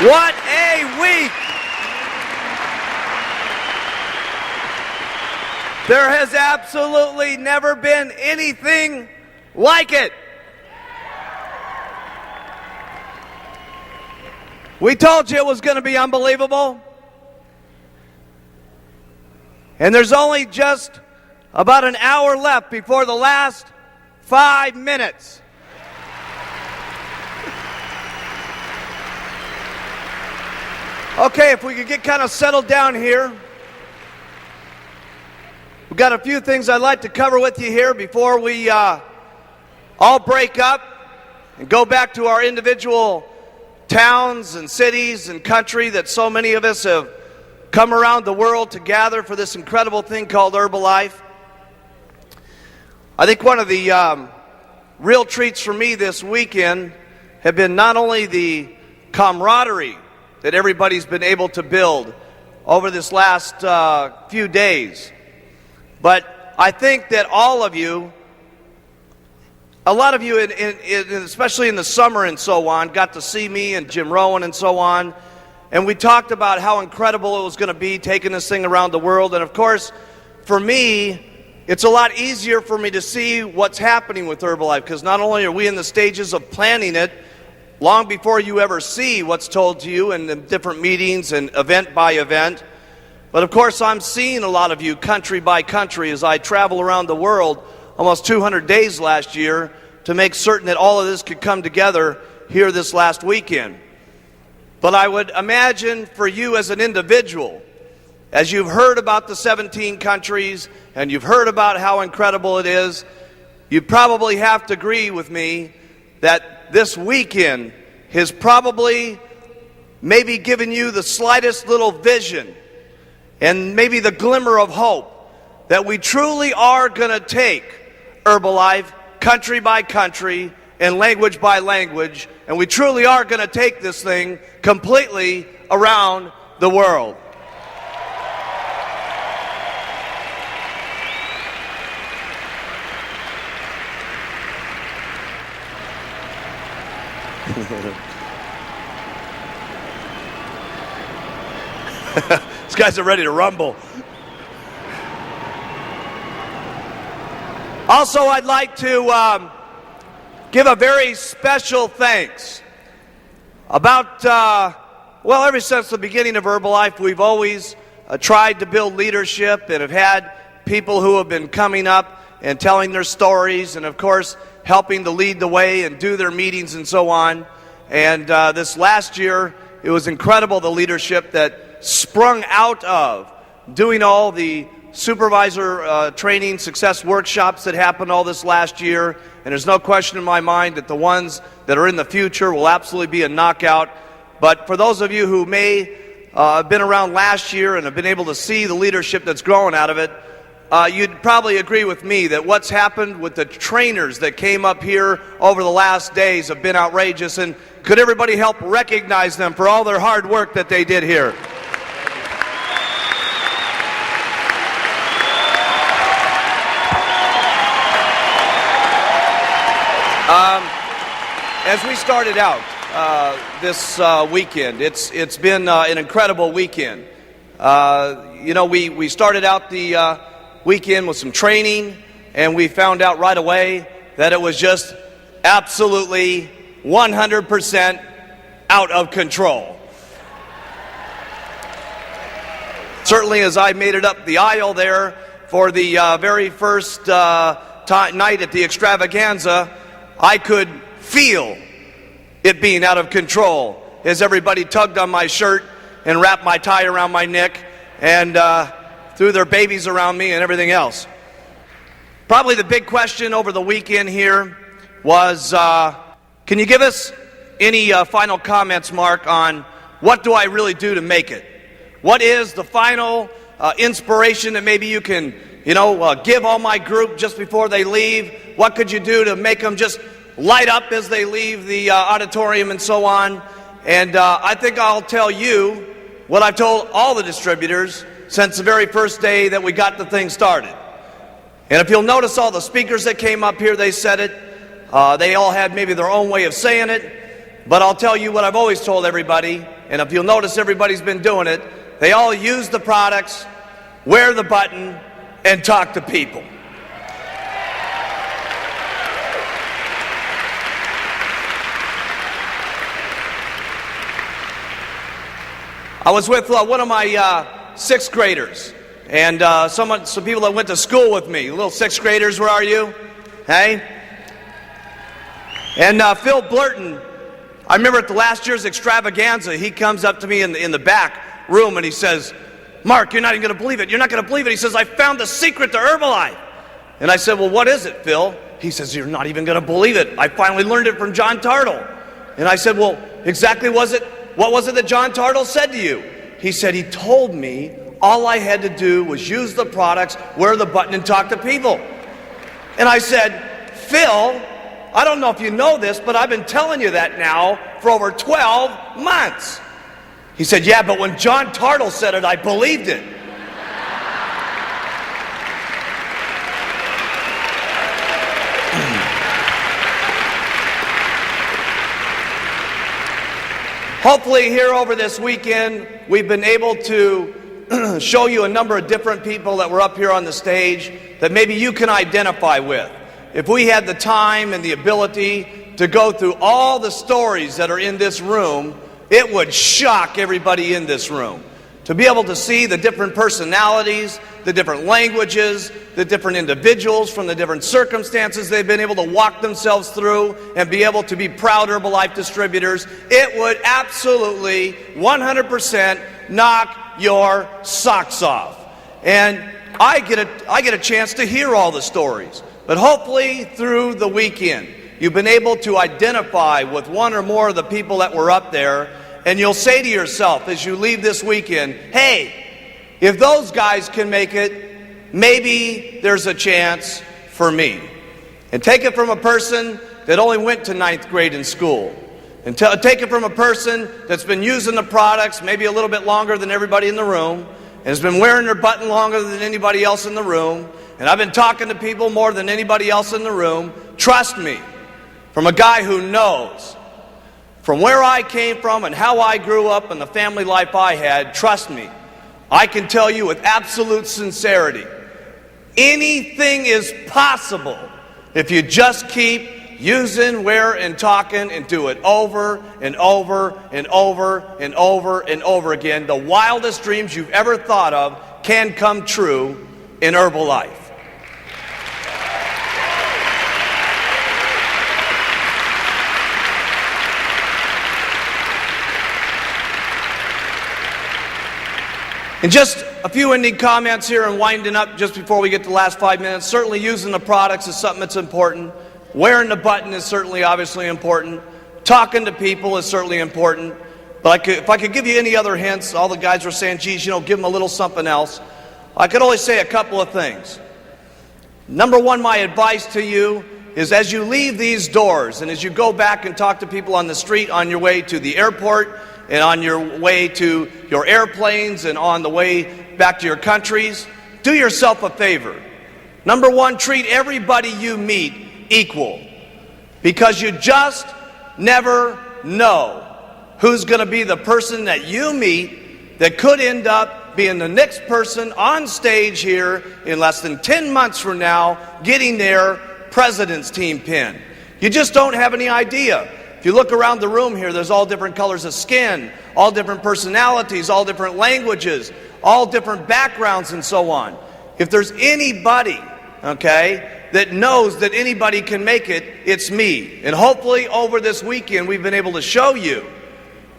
What a week! There has absolutely never been anything like it. We told you it was going to be unbelievable. And there's only just about an hour left before the last 5 minutes. Okay, if we could get kind of settled down here. We've got a few things I'd like to cover with you here before we all break up and go back to our individual towns and cities and country that so many of us have come around the world to gather for this incredible thing called Herbalife. I think one of the real treats for me this weekend have been not only the camaraderie that everybody's been able to build over this last few days, but I think that all of you, a lot of you, especially in the summer and so on, got to see me and Jim Rowan and so on, and we talked about how incredible it was going to be taking this thing around the world. And of course, for me, it's a lot easier for me to see what's happening with Herbalife, because not only are we in the stages of planning it, long before you ever see what's told to you in the different meetings and event by event. But of course, I'm seeing a lot of you country by country as I travel around the world, almost 200 days last year, to make certain that all of this could come together here this last weekend. But I would imagine for you as an individual, as you've heard about the 17 countries and you've heard about how incredible it is, you probably have to agree with me that this weekend has probably maybe given you the slightest little vision and maybe the glimmer of hope that we truly are going to take Herbalife country by country and language by language, and we truly are going to take this thing completely around the world. These guys are ready to rumble. Also, I'd like to give a very special thanks. Ever since the beginning of Herbalife, we've always tried to build leadership and have had people who have been coming up and telling their stories and, of course, helping to lead the way and do their meetings and so on. And this last year, it was incredible, the leadership that sprung out of doing all the supervisor training success workshops that happened all this last year. And there's no question in my mind that the ones that are in the future will absolutely be a knockout. But for those of you who may have been around last year and have been able to see the leadership that's growing out of it, you'd probably agree with me that what's happened with the trainers that came up here over the last days have been outrageous. And could everybody help recognize them for all their hard work that they did here? As we started out this weekend, it's been an incredible weekend. We started out the weekend with some training, and we found out right away that it was just absolutely 100% out of control. Certainly, as I made it up the aisle there for the very first night at the extravaganza, I could feel it being out of control as everybody tugged on my shirt and wrapped my tie around my neck and threw their babies around me and everything else. Probably the big question over the weekend here was, can you give us any final comments, Mark, on what do I really do to make it? What is the final inspiration that maybe you can, give all my group just before they leave? What could you do to make them just light up as they leave the auditorium and so on? And I think I'll tell you what I've told all the distributors since the very first day that we got the thing started. And if you'll notice all the speakers that came up here, they said it. They all had maybe their own way of saying it. But I'll tell you what I've always told everybody. and if you'll notice, everybody's been doing it. They all use the products, wear the button, and talk to people. I was with one of my sixth graders, and some people that went to school with me. Little sixth graders, where are you? Hey? And Phil Blurton, I remember at the last year's extravaganza, he comes up to me in the back room and he says, "Mark, you're not even going to believe it. You're not going to believe it." He says, "I found the secret to Herbalife." And I said, "Well, what is it, Phil?" He says, "You're not even going to believe it. I finally learned it from John Tartle." And I said, "Well, exactly what was it that John Tartle said to you?" He said, "He told me all I had to do was use the products, wear the button, and talk to people." And I said, "Phil, I don't know if you know this, but I've been telling you that now for over 12 months. He said, "Yeah, but when John Tartle said it, I believed it." Hopefully here over this weekend, we've been able to show you a number of different people that were up here on the stage that maybe you can identify with. If we had the time and the ability to go through all the stories that are in this room, it would shock everybody in this room. To be able to see the different personalities, the different languages, the different individuals from the different circumstances they've been able to walk themselves through and be able to be proud Herbalife distributors, it would absolutely 100% knock your socks off. And I get a chance to hear all the stories. But hopefully through the weekend, you've been able to identify with one or more of the people that were up there, and you'll say to yourself as you leave this weekend, "Hey, if those guys can make it, maybe there's a chance for me." And take it from a person that only went to 9th grade in school. And take it from a person that's been using the products maybe a little bit longer than everybody in the room, and has been wearing their button longer than anybody else in the room, and I've been talking to people more than anybody else in the room. Trust me, from a guy who knows from where I came from and how I grew up and the family life I had, trust me, I can tell you with absolute sincerity, anything is possible if you just keep using, wear, and talking, and do it over and over and over and over and over again. The wildest dreams you've ever thought of can come true in Herbalife. And just a few ending comments here and winding up just before we get to the last 5 minutes. Certainly using the products is something that's important. Wearing the button is certainly obviously important. Talking to people is certainly important. But if I could give you any other hints, all the guys were saying, geez, give them a little something else. I could only say a couple of things. Number one, my advice to you is as you leave these doors and as you go back and talk to people on the street on your way to the airport and on your way to your airplanes and on the way back to your countries, do yourself a favor. Number one, treat everybody you meet equal, because you just never know who's going to be the person that you meet that could end up being the next person on stage here in less than 10 months from now getting their president's team pin. You just don't have any idea. If you look around the room here, there's all different colors of skin, all different personalities, all different languages, all different backgrounds and so on. If there's anybody, that knows that anybody can make it, it's me. And hopefully over this weekend we've been able to show you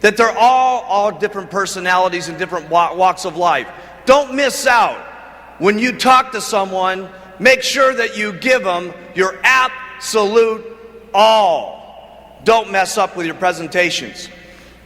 that they're all different personalities and different walks of life. Don't miss out. When you talk to someone, make sure that you give them your absolute all. Don't mess up with your presentations.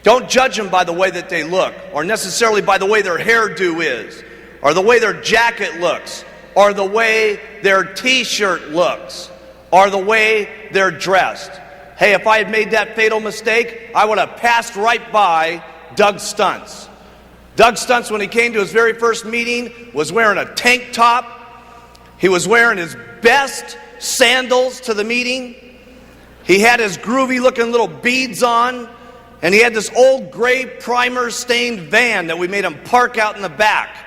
Don't judge them by the way that they look, or necessarily by the way their hairdo is, or the way their jacket looks, or the way their t-shirt looks, or the way they're dressed. Hey, if I had made that fatal mistake, I would have passed right by Doug Stuntz. Doug Stuntz, when he came to his very first meeting, was wearing a tank top. He was wearing his best sandals to the meeting. He had his groovy looking little beads on. and he had this old gray primer-stained van that we made him park out in the back.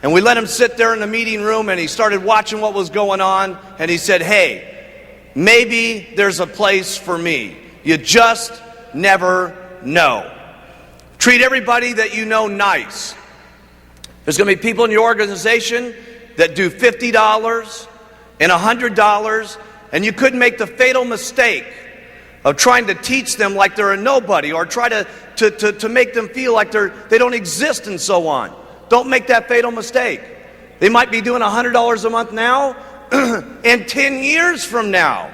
And we let him sit there in the meeting room, and he started watching what was going on, and he said, hey, maybe there's a place for me. You just never know. Treat everybody that you know nice. There's going to be people in your organization that do $50 and $100, and you couldn't make the fatal mistake of trying to teach them like they're a nobody, or try to make them feel like they don't exist and so on. Don't make that fatal mistake. They might be doing $100 a month now and 10 years from now,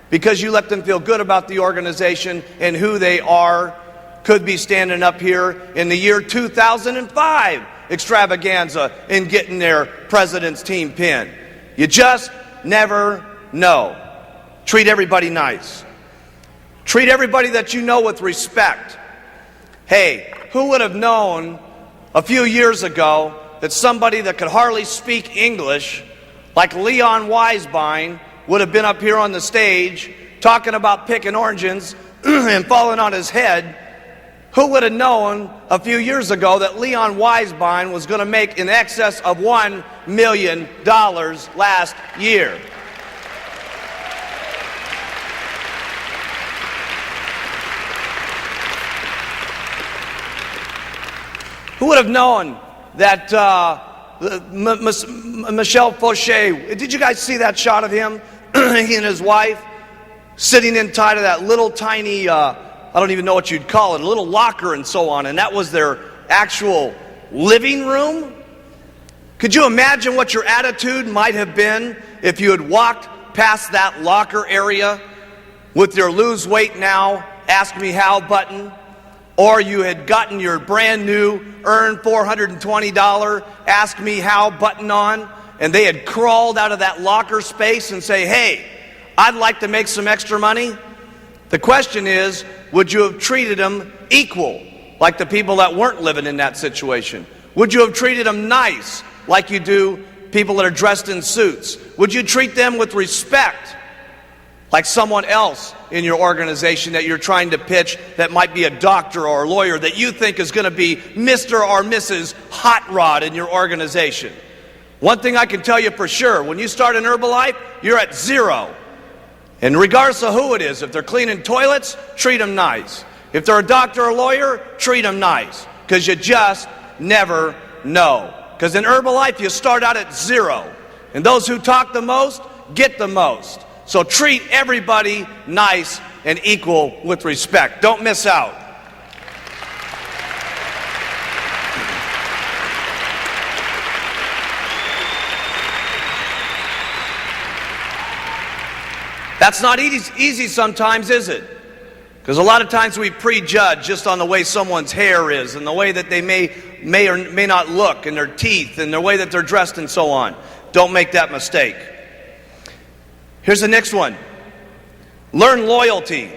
because you let them feel good about the organization and who they are, could be standing up here in the year 2005 extravaganza and getting their president's team pin. You just never know. Treat everybody nice. Treat everybody that you know with respect. Hey, who would have known a few years ago that somebody that could hardly speak English, like Leon Weisbein, would have been up here on the stage talking about picking oranges and falling on his head? Who would have known a few years ago that Leon Weisbein was going to make in excess of $1 million last year? Who would have known that Michel Fauché, did you guys see that shot of him, he and his wife, sitting inside of that little tiny, I don't even know what you'd call it, a little locker and so on, and that was their actual living room? Could you imagine what your attitude might have been if you had walked past that locker area with your lose weight now, ask me how button, or you had gotten your brand new earn $420 ask me how button on, and they had crawled out of that locker space and say, hey, I'd like to make some extra money? The question is, would you have treated them equal, like the people that weren't living in that situation? Would you have treated them nice, like you do people that are dressed in suits? Would you treat them with respect, like someone else in your organization that you're trying to pitch that might be a doctor or a lawyer that you think is going to be Mr. or Mrs. Hot Rod in your organization? One thing I can tell you for sure, when you start in Herbalife, you're at zero. And regardless of who it is, if they're cleaning toilets, treat them nice. If they're a doctor or a lawyer, treat them nice, because you just never know. Because in Herbalife, you start out at zero. And those who talk the most get the most. So treat everybody nice and equal with respect. Don't miss out. That's not easy sometimes, is it? Because a lot of times we prejudge just on the way someone's hair is and the way that they may or may not look, and their teeth and the way that they're dressed and so on. Don't make that mistake. Here's the next one. Learn loyalty.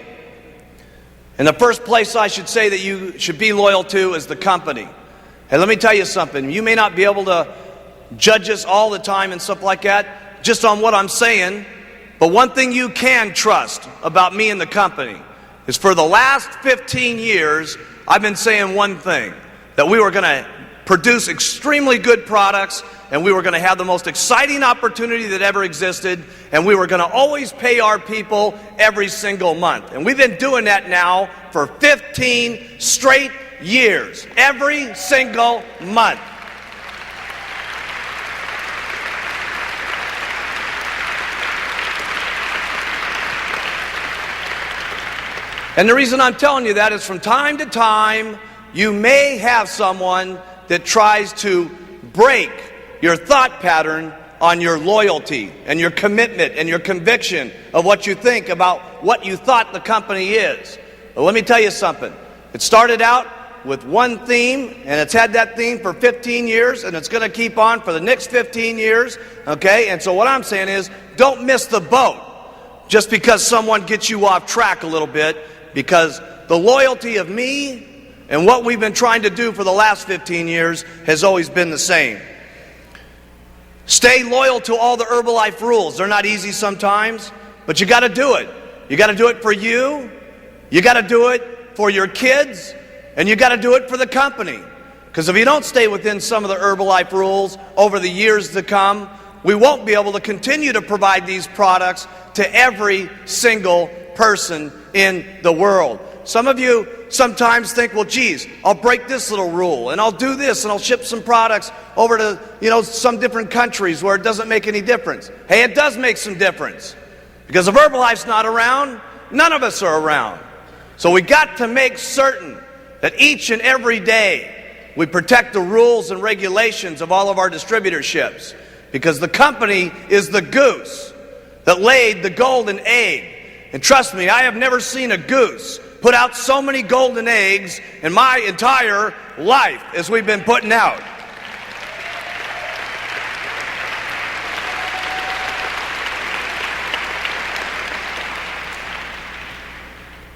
And the first place I should say that you should be loyal to is the company. And let me tell you something. You may not be able to judge us all the time and stuff like that just on what I'm saying, but one thing you can trust about me and the company is for the last 15 years, I've been saying one thing, that we were going to produce extremely good products, and we were going to have the most exciting opportunity that ever existed, and we were going to always pay our people every single month. And we've been doing that now for 15 straight years, every single month. And the reason I'm telling you that is from time to time, you may have someone that tries to break your thought pattern on your loyalty and your commitment and your conviction of what you think about what you thought the company is. But let me tell you something. It started out with one theme, and it's had that theme for 15 years, and it's going to keep on for the next 15 years, okay? And so what I'm saying is, don't miss the boat just because someone gets you off track a little bit, because the loyalty of me and what we've been trying to do for the last 15 years has always been the same. Stay loyal to all the Herbalife rules. They're not easy sometimes, but you got to do it. You got to do it for you. You got to do it for your kids, and you got to do it for the company. Because if you don't stay within some of the Herbalife rules over the years to come, we won't be able to continue to provide these products to every single person in the world. Some of you sometimes think, well, geez, I'll break this little rule, and I'll do this, and I'll ship some products over to, some different countries where it doesn't make any difference. Hey, it does make some difference. Because if Herbalife's not around, none of us are around. So we got to make certain that each and every day we protect the rules and regulations of all of our distributorships. Because the company is the goose that laid the golden egg. And trust me, I have never seen a goose put out so many golden eggs in my entire life as we've been putting out.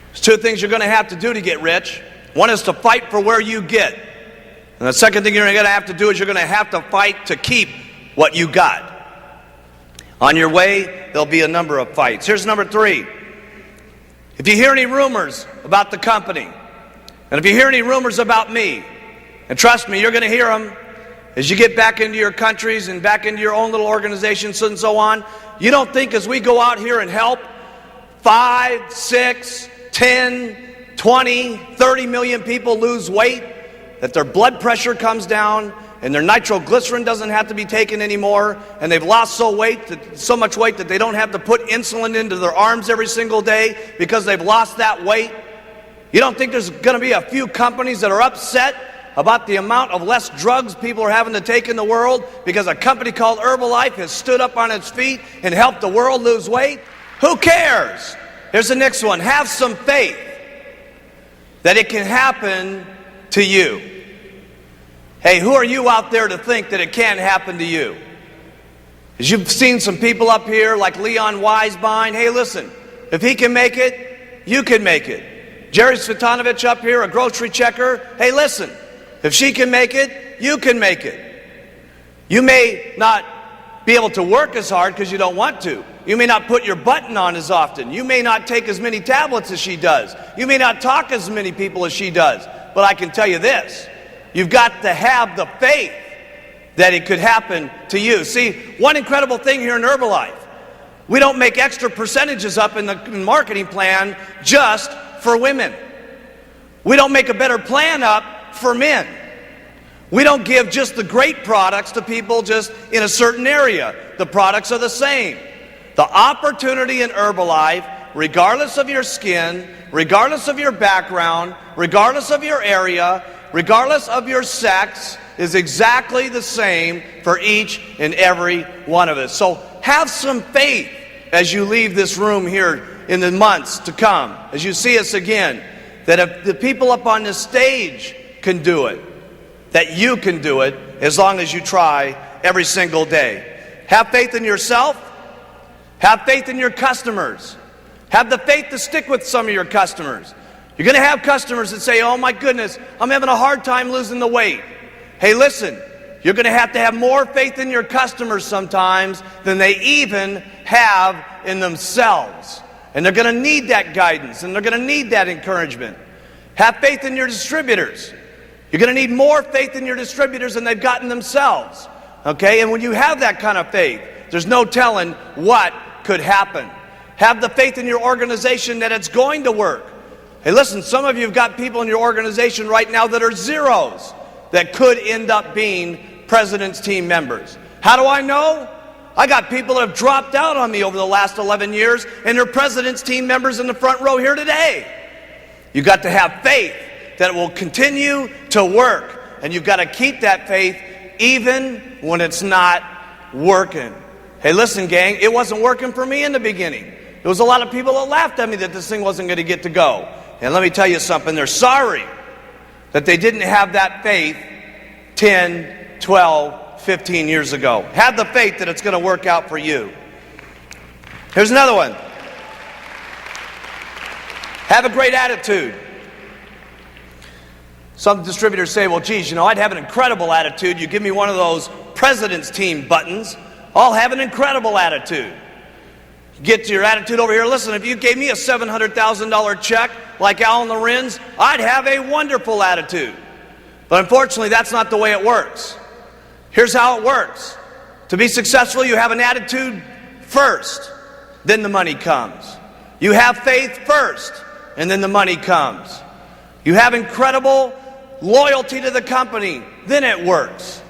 There's two things you're going to have to do to get rich. One is to fight for where you get. And the second thing you're going to have to do is you're going to have to fight to keep what you got. On your way, there'll be a number of fights. Here's number 3. If you hear any rumors about the company, and if you hear any rumors about me, and trust me, you're going to hear them as you get back into your countries and back into your own little organizations and so on. You don't think as we go out here and help 5, 6, 10, 20, 30 million people lose weight, that their blood pressure comes down and their nitroglycerin doesn't have to be taken anymore, and they've lost so much weight that they don't have to put insulin into their arms every single day because they've lost that weight? You don't think there's going to be a few companies that are upset about the amount of less drugs people are having to take in the world because a company called Herbalife has stood up on its feet and helped the world lose weight? Who cares? Here's the next one. Have some faith that it can happen to you. Hey, who are you out there to think that it can't happen to you? As you've seen some people up here like Leon Weisbein. Hey, listen, if he can make it, you can make it. Jerry Svetanovich up here, a grocery checker. Hey, listen, if she can make it, you can make it. You may not be able to work as hard because you don't want to. You may not put your button on as often. You may not take as many tablets as she does. You may not talk as many people as she does. But I can tell you this. You've got to have the faith that it could happen to you. See, one incredible thing here in Herbalife, we don't make extra percentages up in the marketing plan just for women. We don't make a better plan up for men. We don't give just the great products to people just in a certain area. The products are the same. The opportunity in Herbalife, regardless of your skin, regardless of your background, regardless of your area, regardless of your sex, is exactly the same for each and every one of us. So have some faith as you leave this room here in the months to come, as you see us again, that if the people up on this stage can do it, that you can do it as long as you try every single day. Have faith in yourself. Have faith in your customers. Have the faith to stick with some of your customers. You're going to have customers that say, oh my goodness, I'm having a hard time losing the weight. Hey, listen, you're going to have more faith in your customers sometimes than they even have in themselves. And they're going to need that guidance, and they're going to need that encouragement. Have faith in your distributors. You're going to need more faith in your distributors than they've gotten themselves. Okay? And when you have that kind of faith, there's no telling what could happen. Have the faith in your organization that it's going to work. Hey, listen, some of you have got people in your organization right now that are zeros that could end up being president's team members. How do I know? I got people that have dropped out on me over the last 11 years, and they're president's team members in the front row here today. You've got to have faith that it will continue to work, and you've got to keep that faith even when it's not working. Hey, listen, gang, it wasn't working for me in the beginning. There was a lot of people that laughed at me that this thing wasn't going to get to go. And let me tell you something, they're sorry that they didn't have that faith 10, 12, 15 years ago. Have the faith that it's going to work out for you. Here's another one. Have a great attitude. Some distributors say, well, geez, I'd have an incredible attitude. You give me one of those president's team buttons, I'll have an incredible attitude. Get to your attitude over here. Listen, if you gave me a $700,000 check like Alan Lorenz, I'd have a wonderful attitude. But unfortunately, that's not the way it works. Here's how it works. To be successful, you have an attitude first, then the money comes. You have faith first, and then the money comes. You have incredible loyalty to the company, then it works.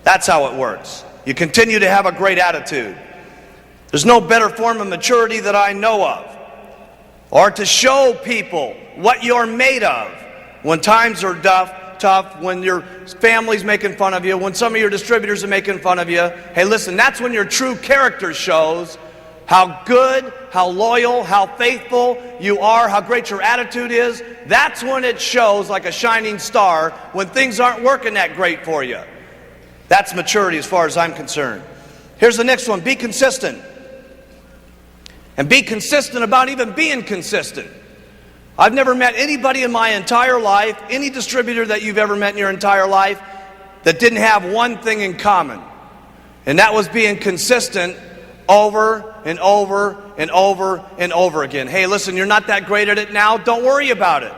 That's how it works. You continue to have a great attitude. There's no better form of maturity that I know of, or to show people what you're made of when times are tough, when your family's making fun of you, when some of your distributors are making fun of you. Hey, listen, that's when your true character shows how good, how loyal, how faithful you are, how great your attitude is. That's when it shows like a shining star when things aren't working that great for you. That's maturity as far as I'm concerned. Here's the next one. Be consistent. And be consistent about even being consistent. I've never met anybody in my entire life, any distributor that you've ever met in your entire life, that didn't have one thing in common. And that was being consistent over and over and over and over again. Hey, listen, you're not that great at it now. Don't worry about it.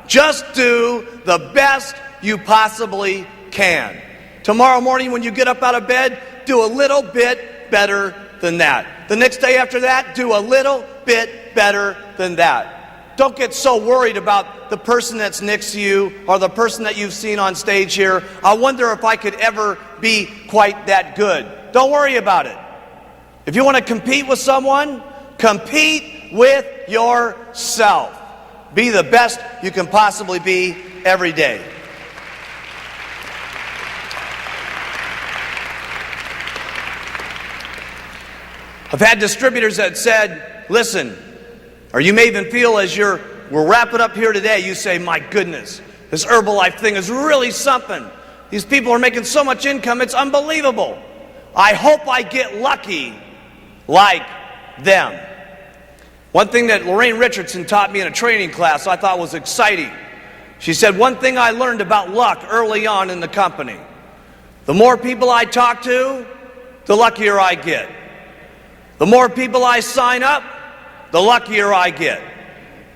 Just do the best you possibly can. Tomorrow morning when you get up out of bed, do a little bit better than that. The next day after that, do a little bit better than that. Don't get so worried about the person that's next to you or the person that you've seen on stage here. I wonder if I could ever be quite that good. Don't worry about it. If you want to compete with someone, compete with yourself. Be the best you can possibly be every day. I've had distributors that said, listen, or you may even feel as we're wrapping up here today, you say, my goodness, this Herbalife thing is really something. These people are making so much income, it's unbelievable. I hope I get lucky like them. One thing that Lorraine Richardson taught me in a training class I thought was exciting. She said, one thing I learned about luck early on in the company, the more people I talk to, the luckier I get. The more people I sign up, the luckier I get.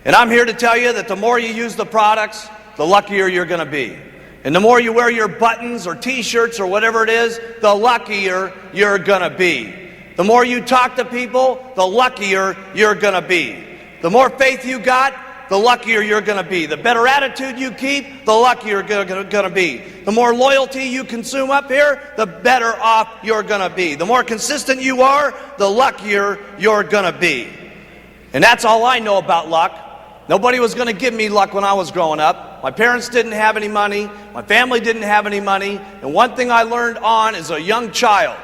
And I'm here to tell you that the more you use the products, the luckier you're going to be. And the more you wear your buttons or t-shirts or whatever it is, the luckier you're going to be. The more you talk to people, the luckier you're going to be. The more faith you got, the luckier you're going to be. The better attitude you keep, the luckier you're going to be. The more loyalty you consume up here, the better off you're going to be. The more consistent you are, the luckier you're going to be. And that's all I know about luck. Nobody was going to give me luck when I was growing up. My parents didn't have any money. My family didn't have any money. And one thing I learned on as a young child,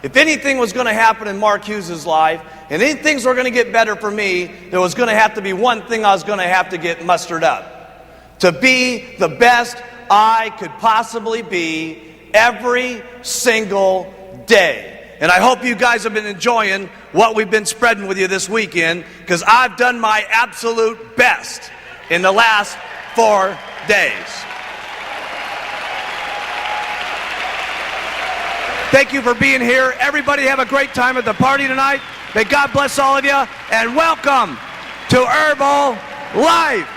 if anything was going to happen in Mark Hughes' life, and any things were going to get better for me, there was going to have to be one thing I was going to have to get mustered up. To be the best I could possibly be every single day. And I hope you guys have been enjoying what we've been spreading with you this weekend, because I've done my absolute best in the last 4 days. Thank you for being here. Everybody have a great time at the party tonight. May God bless all of you, and welcome to Herbalife.